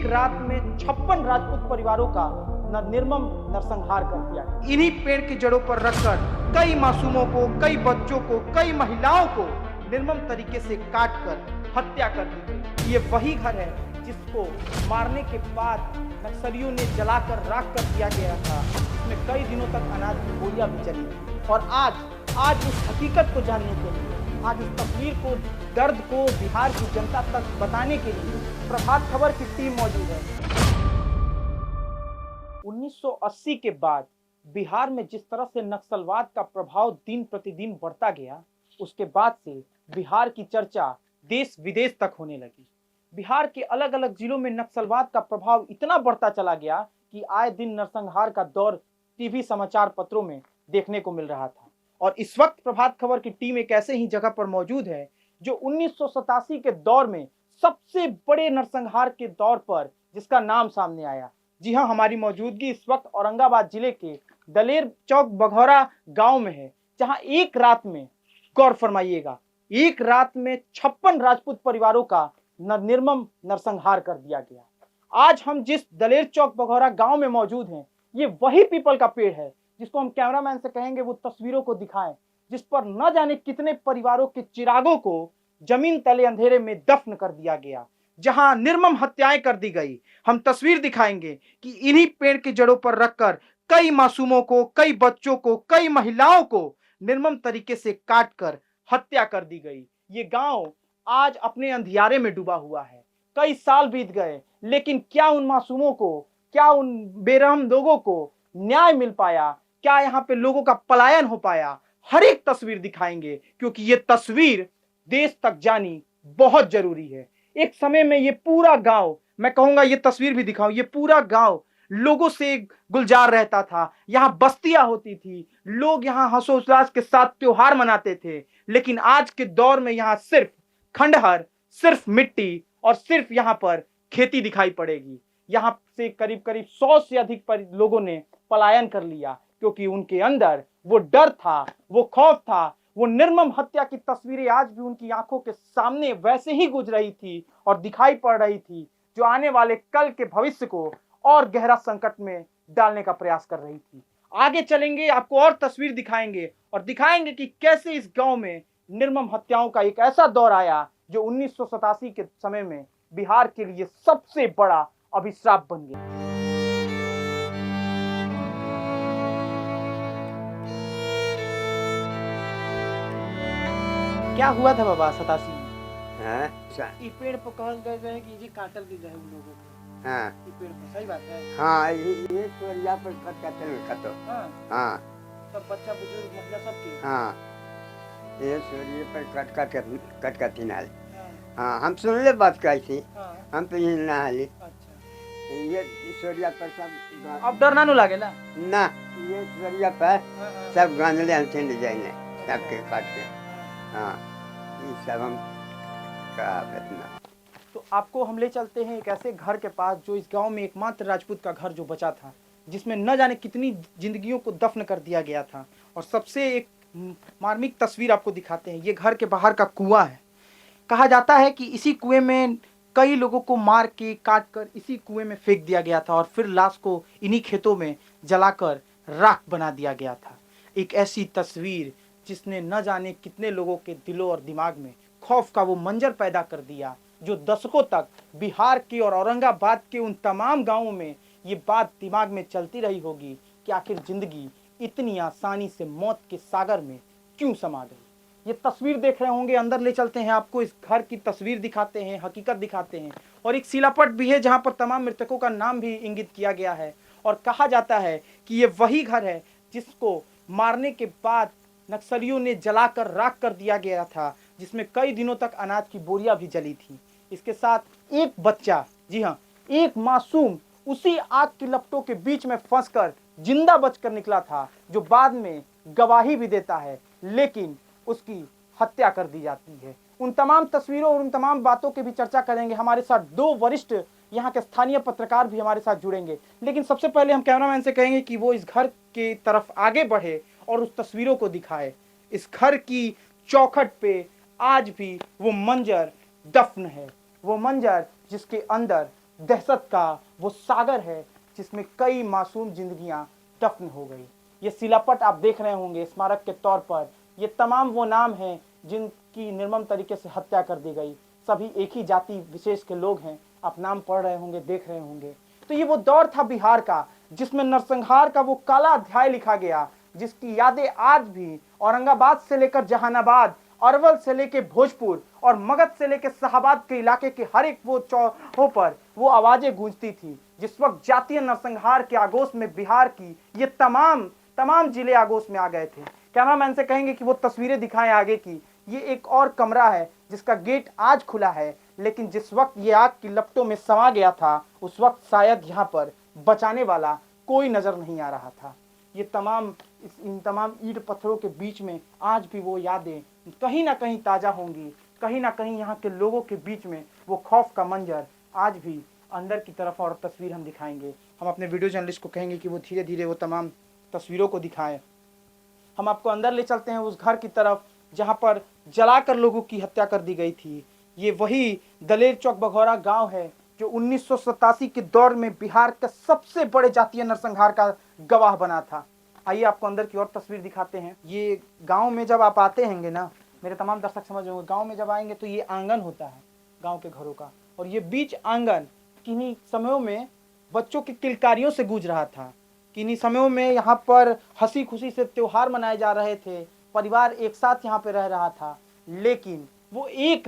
एक रात में 56 राजपूत परिवारों का निर्मम नरसंहार कर दिया। इन्हीं पेड़ की जड़ों पर रखकर कई मासूमों को, कई बच्चों को, कई महिलाओं को निर्मम तरीके से काट कर हत्या कर दी गई। ये वही घर है जिसको मारने के बाद नक्सलियों ने जलाकर राख कर दिया गया था, जिसमें कई दिनों तक अनाज की बोरियां भी चली थी। और आज उस हकीकत को जानने के लिए, आज उस तस्वीर को, दर्द को बिहार की जनता तक बताने के लिए प्रभात खबर की टीम मौजूद है। 1980 के बाद बिहार में जिस तरह से नक्सलवाद का प्रभाव दिन प्रतिदिन बढ़ता गया, उसके बाद से बिहार की चर्चा देश विदेश तक होने लगी। बिहार के अलग अलग जिलों में नक्सलवाद का प्रभाव इतना बढ़ता चला गया कि आए दिन नरसंहार का दौर टीवी समाचार पत्रों में देखने को मिल रहा था। और इस वक्त प्रभात खबर की टीम एक ऐसे ही जगह पर मौजूद है जो 1987 के दौर में सबसे बड़े नरसंहार के दौर पर जिसका नाम सामने आया। जी हां, हमारी मौजूदगी इस वक्त औरंगाबाद जिले के दलेर चौक बघौरा गांव में है, जहां एक रात में, गौर फरमाइएगा, एक रात में 56 राजपूत परिवारों का निर्मम नरसंहार कर दिया गया। आज हम जिस दलेर चौक बघौरा गांव में मौजूद हैं, ये वही पीपल का पेड़ है जिसको हम कैमरामैन से कहेंगे वो तस्वीरों को दिखाएं, जिस पर न जाने कितने परिवारों के चिरागों को जमीन तले अंधेरे में दफन कर दिया गया, जहां निर्मम हत्याएं कर दी गई। हम तस्वीर दिखाएंगे कि इन्हीं पेड़ की जड़ों पर रखकर कई मासूमों को, कई बच्चों को, कई महिलाओं को निर्मम तरीके से काट कर हत्या कर दी गई। ये गांव आज अपने अंधियारे में डूबा हुआ है। कई साल बीत गए, लेकिन क्या उन मासूमों को, क्या उन बेरहम लोगों को न्याय मिल पाया? क्या यहाँ पे लोगों का पलायन हो पाया? हर एक तस्वीर दिखाएंगे, क्योंकि ये तस्वीर देश तक जानी बहुत जरूरी है। एक समय में ये पूरा गांव, मैं कहूंगा ये तस्वीर भी दिखाऊं, ये पूरा गांव लोगों से गुलजार रहता था। यहाँ बस्तियां होती थी, लोग यहाँ हर्षोल्लास के साथ त्योहार मनाते थे। लेकिन आज के दौर में यहाँ सिर्फ खंडहर, सिर्फ मिट्टी और सिर्फ यहाँ पर खेती दिखाई पड़ेगी। यहाँ से करीब करीब 100 से अधिक लोगों ने पलायन कर लिया, क्योंकि उनके अंदर वो डर था, वो खौफ था। वो निर्मम हत्या की तस्वीरें आज भी उनकी आंखों के सामने वैसे ही गुजर रही थी और दिखाई पड़ रही थी, जो आने वाले कल के भविष्य को और गहरा संकट में डालने का प्रयास कर रही थी। आगे चलेंगे, आपको और तस्वीर दिखाएंगे और दिखाएंगे कि कैसे इस गांव में निर्मम हत्याओं का एक ऐसा दौर आया जो 1987 के समय में बिहार के लिए सबसे बड़ा अभिशाप बन गया। क्या हुआ था बाबा 87 में? ये पेड़ पर कहल गए रहे कि जी काटल भी रहे उन लोगों को। हाँ, ये पेड़ पर सही बात है। हाँ, ये तो यहाँ पर कट काटल में काटो। हाँ, सब बच्चा बुजुर्ग महिला सबके। हाँ, ये सूर्य पर कट काटी नाल। हाँ, हम सुन ले बात कैसी। हम तो ये ना हाली। अच्छा, ये सूर्य पर सब। अब डर ना लागेला ना, ये सूर्य पर सब गांधले अंतिम डिजाइन है, सबके काट के। हाँ, ये सब हम का बतना। तो आपको हम ले चलते हैं एक ऐसे घर के पास जो इस गांव में एकमात्र राजपूत का घर जो बचा था, जिसमें न जाने कितनी जिंदगियों को दफन कर दिया गया था। और सबसे एक मार्मिक तस्वीर आपको दिखाते हैं। ये घर के बाहर का कुआं है। कहा जाता है कि इसी कुएं में कई लोगों को मार के काट कर इसी कुएं में फेंक दिया गया था और फिर लाश को इन्हीं खेतों में जलाकर राख बना दिया गया था। एक ऐसी तस्वीर जिसने न जाने कितने लोगों के दिलों और दिमाग में खौफ का वो मंजर पैदा कर दिया, जो दशकों तक बिहार के और औरंगाबाद के उन तमाम गांवों में ये बात दिमाग में चलती रही होगी कि आखिर जिंदगी इतनी आसानी से मौत के सागर में क्यों समा गई। ये तस्वीर देख रहे होंगे, अंदर ले चलते हैं, आपको इस घर की तस्वीर दिखाते हैं, हकीकत दिखाते हैं। और एक शिलापट भी है जहां पर तमाम मृतकों का नाम भी इंगित किया गया है। और कहा जाता है कि ये वही घर है जिसको मारने के बाद नक्सलियों ने जलाकर राख कर दिया गया था, जिसमें कई दिनों तक अनाज की बोरियां भी जली थी। इसके साथ एक बच्चा, जी हाँ, एक मासूम उसी आग की लपटों के बीच में फंसकर जिंदा बचकर निकला था, जो बाद में गवाही भी देता है, लेकिन उसकी हत्या कर दी जाती है। उन तमाम तस्वीरों और उन तमाम बातों की भी चर्चा करेंगे। हमारे साथ दो वरिष्ठ यहाँ के स्थानीय पत्रकार भी हमारे साथ जुड़ेंगे। लेकिन सबसे पहले हम कैमरामैन से कहेंगे कि वो इस घर की तरफ आगे बढ़े और उस तस्वीरों को दिखाए। इस घर की चौखट पे आज भी वो मंजर दफन है, वो मंजर जिसके अंदर दहशत का वो सागर है जिसमें कई मासूम जिंदगियां दफन हो गई। ये शिलापट आप देख रहे होंगे स्मारक के तौर पर, ये तमाम वो नाम हैं जिनकी निर्मम तरीके से हत्या कर दी गई। सभी एक ही जाति विशेष के लोग हैं, आप नाम पढ़ रहे होंगे, देख रहे होंगे। तो ये वो दौर था बिहार का जिसमें नरसंहार का वो काला अध्याय लिखा गया, जिसकी यादें आज भी औरंगाबाद से लेकर जहानाबाद, अरवल से लेकर भोजपुर और मगध से लेकर शाहाबाद के इलाके के हर एक वो चौराहों पर वो आवाजें गूंजती थी। जिस वक्त जातीय नरसंहार के आगोश में बिहार की ये तमाम जिले आगोश में आ गए थे। कैमरामैन से कहेंगे कि वो तस्वीरें दिखाएं आगे की। ये एक और कमरा है जिसका गेट आज खुला है, लेकिन जिस वक्त ये आग की लपटों में समा गया था उस वक्त शायद यहाँ पर बचाने वाला कोई नजर नहीं आ रहा था। ये इन तमाम ईंट पत्थरों के बीच में आज भी वो यादें कहीं ना कहीं ताज़ा होंगी, कहीं ना कहीं यहाँ के लोगों के बीच में वो खौफ का मंजर आज भी अंदर की तरफ। और तस्वीर हम दिखाएंगे, हम अपने वीडियो जर्नलिस्ट को कहेंगे कि वो धीरे धीरे वो तमाम तस्वीरों को दिखाएं। हम आपको अंदर ले चलते हैं उस घर की तरफ जहाँ पर जलाकर लोगों की हत्या कर दी गई थी। ये वही दलेर चौक बघौरा गांव है जो 1987 के दौर में बिहार का सबसे बड़े जातीय नरसंहार का गवाह बना था। आइए आपको अंदर की और तस्वीर दिखाते हैं। ये गांव में जब आप आते हैंगे ना, मेरे तमाम दर्शक समझ होंगे, गांव में जब आएंगे तो ये आंगन होता है गांव के घरों का, और ये बीच आंगन किन्हीं समयों में बच्चों की किलकारियों से गूंज रहा था। किन्हीं समयों में यहाँ पर हंसी खुशी से त्योहार मनाए जा रहे थे, परिवार एक साथ यहाँ पे रह रहा था। लेकिन वो एक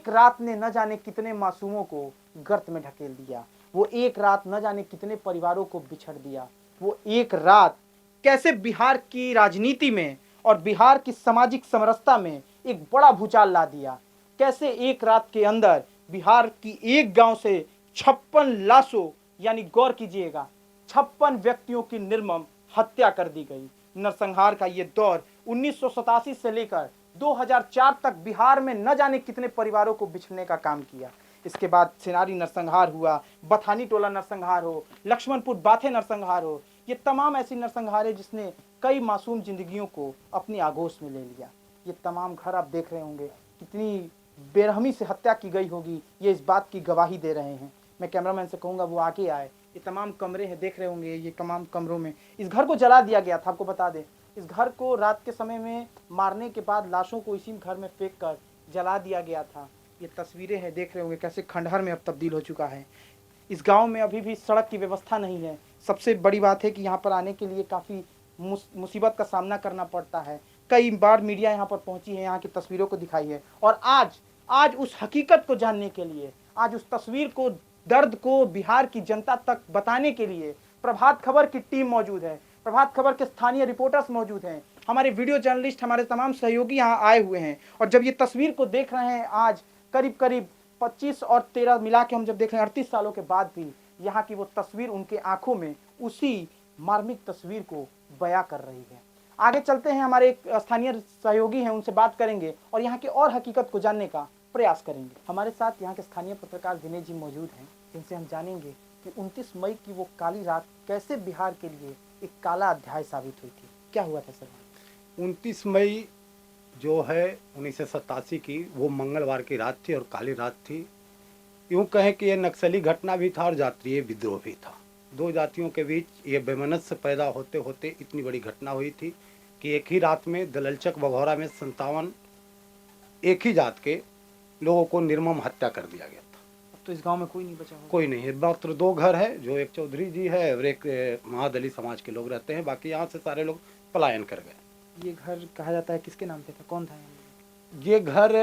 रात ने न जाने कितने मासूमों को गर्त में ढकेल दिया। वो एक रात न जाने कितने परिवारों को बिछड़ दिया। वो एक रात कैसे बिहार की राजनीति में और बिहार की सामाजिक समरसता में एक बड़ा भूचाल ला दिया। कैसे एक रात के अंदर बिहार की एक गांव से 56 लाशों, यानी गौर कीजिएगा 56 व्यक्तियों की निर्मम हत्या कर दी गई। नरसंहार का ये दौर 1987 से लेकर 2004 तक बिहार में न जाने कितने परिवारों को बिछड़ने का काम किया। इसके बाद सिनारी नरसंहार हुआ, बथानी टोला नरसंहार हो, लक्ष्मणपुर बाथे नरसंहार हो, ये तमाम ऐसी नरसंहार है जिसने कई मासूम जिंदगियों को अपनी आगोश में ले लिया। ये तमाम घर आप देख रहे होंगे कितनी बेरहमी से हत्या की गई होगी, ये इस बात की गवाही दे रहे हैं। मैं कैमरामैन से कहूँगा वो आगे आए। ये तमाम कमरे हैं, देख रहे होंगे, ये तमाम कमरों में इस घर को जला दिया गया था। आपको बता दें, इस घर को रात के समय में मारने के बाद लाशों को इसी घर में फेंक कर जला दिया गया था। ये तस्वीरें हैं, देख रहे होंगे कैसे खंडहर में अब तब्दील हो चुका है। इस गांव में अभी भी सड़क की व्यवस्था नहीं है। सबसे बड़ी बात है कि यहाँ पर आने के लिए काफ़ी मुसीबत का सामना करना पड़ता है। कई बार मीडिया यहाँ पर पहुँची है, यहाँ की तस्वीरों को दिखाई है, और आज उस हकीकत को जानने के लिए, आज उस तस्वीर को, दर्द को बिहार की जनता तक बताने के लिए प्रभात खबर की टीम मौजूद है। प्रभात खबर के स्थानीय रिपोर्टर्स मौजूद हैं, हमारे वीडियो जर्नलिस्ट, हमारे तमाम सहयोगी यहाँ आए हुए हैं। और जब ये तस्वीर को देख रहे हैं आज करीब 25 और 13 मिला के हम जब देख रहे हैं 38 सालों के बाद भी, यहाँ की वो तस्वीर उनके आंखों में उसी मार्मिक तस्वीर को बयां कर रही है। आगे चलते हैं, हमारे एक स्थानीय सहयोगी हैं, उनसे बात करेंगे और यहाँ की और हकीकत को जानने का प्रयास करेंगे। हमारे साथ यहाँ के स्थानीय पत्रकार दिनेश जी मौजूद हैं, जिनसे हम जानेंगे कि 29 मई की वो काली रात कैसे बिहार के लिए एक काला अध्याय साबित हुई थी। क्या हुआ था सर? 29 मई जो है 1987 की वो मंगलवार की रात थी और काली रात थी। यूँ कहें कि ये नक्सली घटना भी था और जातीय विद्रोह भी था। दो जातियों के बीच ये बेमनस्य पैदा होते होते इतनी बड़ी घटना हुई थी कि एक ही रात में दललचक बघौरा में 57 एक ही जात के लोगों को निर्मम हत्या कर दिया गया था। अब तो इस गांव में कोई नहीं बचा होगा। कोई नहीं है, मात्र 2 घर है, जो एक चौधरी जी है और एक महादलित समाज के लोग रहते हैं। बाकी यहाँ से सारे लोग पलायन कर गए। ये घर कहा जाता है किसके नाम पे था, कौन था? ये घर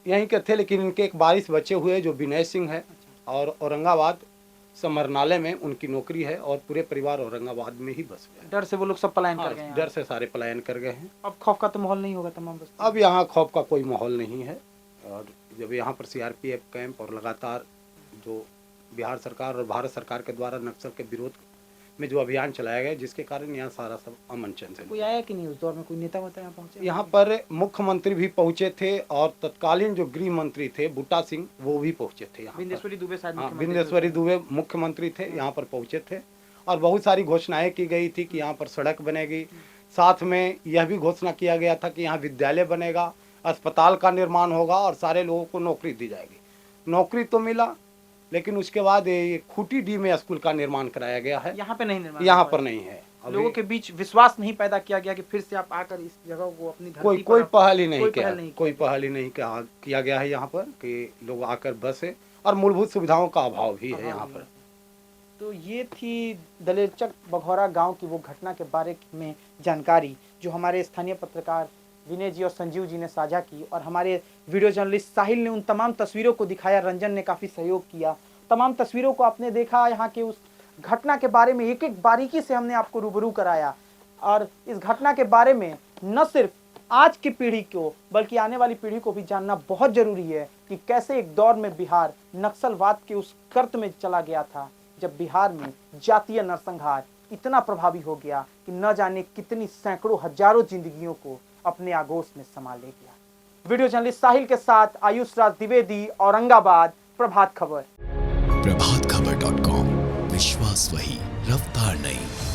यहीं के थे, लेकिन इनके एक वारिस बचे हुए जो विनय सिंह है, और औरंगाबाद समरनालय में उनकी नौकरी है और पूरे परिवार औरंगाबाद में ही बस गए। डर से वो लोग सब पलायन कर गए हैं। डर से सारे पलायन कर गए हैं। अब खौफ का तो माहौल नहीं होगा तमाम बस्ती? अब यहाँ खौफ का कोई माहौल नहीं है। और जब यहाँ पर सीआरपीएफ कैंप और लगातार जो बिहार सरकार और भारत सरकार के द्वारा नक्सल के विरोध में जो अभियान चलाया गया, जिसके कारण यहाँ सारा सब अमन चैन से। कोई आया कि नहीं उस दौर में? कोई नेता वता यहाँ पहुँचे? यहाँ पर मुख्यमंत्री भी पहुँचे थे और तत्कालीन जो गृह मंत्री थे बूटा सिंह, वो भी पहुँचे थे यहाँ। बिंदेश्वरी दुबे शायद? हाँ, बिंदेश्वरी दुबे मुख्यमंत्री थे, यहाँ पर पहुँचे थे और बहुत सारी घोषणाएं की गई थी कि यहाँ पर सड़क बनेगी। साथ में यह भी घोषणा किया गया था कि यहाँ विद्यालय बनेगा, अस्पताल का निर्माण होगा और सारे लोगों को नौकरी दी जाएगी। नौकरी तो मिला, लेकिन उसके बाद ये खूटी डी में स्कूल का निर्माण कराया गया है। यहाँ पे नहीं निर्माण यहाँ हुआ पर है। नहीं है। लोगों के बीच विश्वास नहीं पैदा किया गया कि फिर से आप आकर इस जगह को अपनी धरती कोई पर कोई आप- पहल ही नहीं कोई किया, पहल नहीं कोई पहल ही नहीं किया गया है यहाँ पर कि लोग आकर बसे, और मूलभूत सुविधाओं का अभाव भी है यहाँ पर। तो ये थी दलेरचक बघौरा गांव की वो घटना के बारे में जानकारी जो हमारे स्थानीय पत्रकार विनय जी और संजीव जी ने साझा की, और हमारे वीडियो जर्नलिस्ट साहिल ने उन तमाम तस्वीरों को दिखाया। रंजन ने काफ़ी सहयोग किया, तमाम तस्वीरों को आपने देखा। यहाँ के उस घटना के बारे में एक एक बारीकी से हमने आपको रूबरू कराया, और इस घटना के बारे में न सिर्फ आज की पीढ़ी को बल्कि आने वाली पीढ़ी को भी जानना बहुत जरूरी है कि कैसे एक दौर में बिहार नक्सलवाद के उस गर्त में चला गया था, जब बिहार में जातीय नरसंहार इतना प्रभावी हो गया कि न जाने कितनी सैकड़ों हजारों जिंदगियों को अपने आगोश में समा ले गया। वीडियो जर्नलिस्ट साहिल के साथ आयुष राज द्विवेदी, औरंगाबाद, प्रभात खबर। प्रभातखबर.com, विश्वास वही, रफ्तार नहीं।